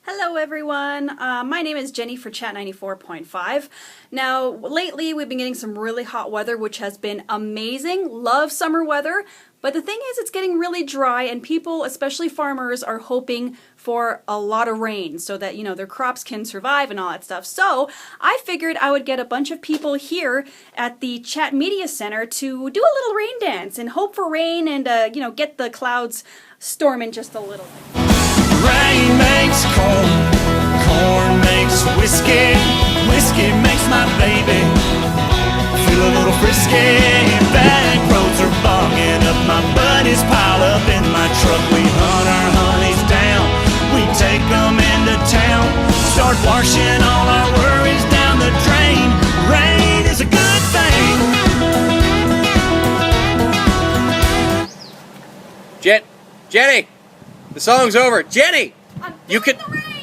Hello everyone, my name is Jenny for Chat 94.5. Now lately we've been getting some really hot weather which has been amazing. Love summer weather, but the thing is it's getting really dry and people, especially farmers, are hoping for a lot of rain so that their crops can survive and all that stuff. So I figured I would get a bunch of people here at the Chat Media Center to do a little rain dance and hope for rain and get the clouds storming just a little bit. Rain makes corn, corn makes whiskey, whiskey makes my baby feel a little frisky. Back roads are bogging up, my buddies pile up in my truck. We hunt our honeys down, we take them into town, start washing all our worries down the drain. Rain is a good thing. Jenny! The song's over. Jenny! I'm You feeling could- the rain!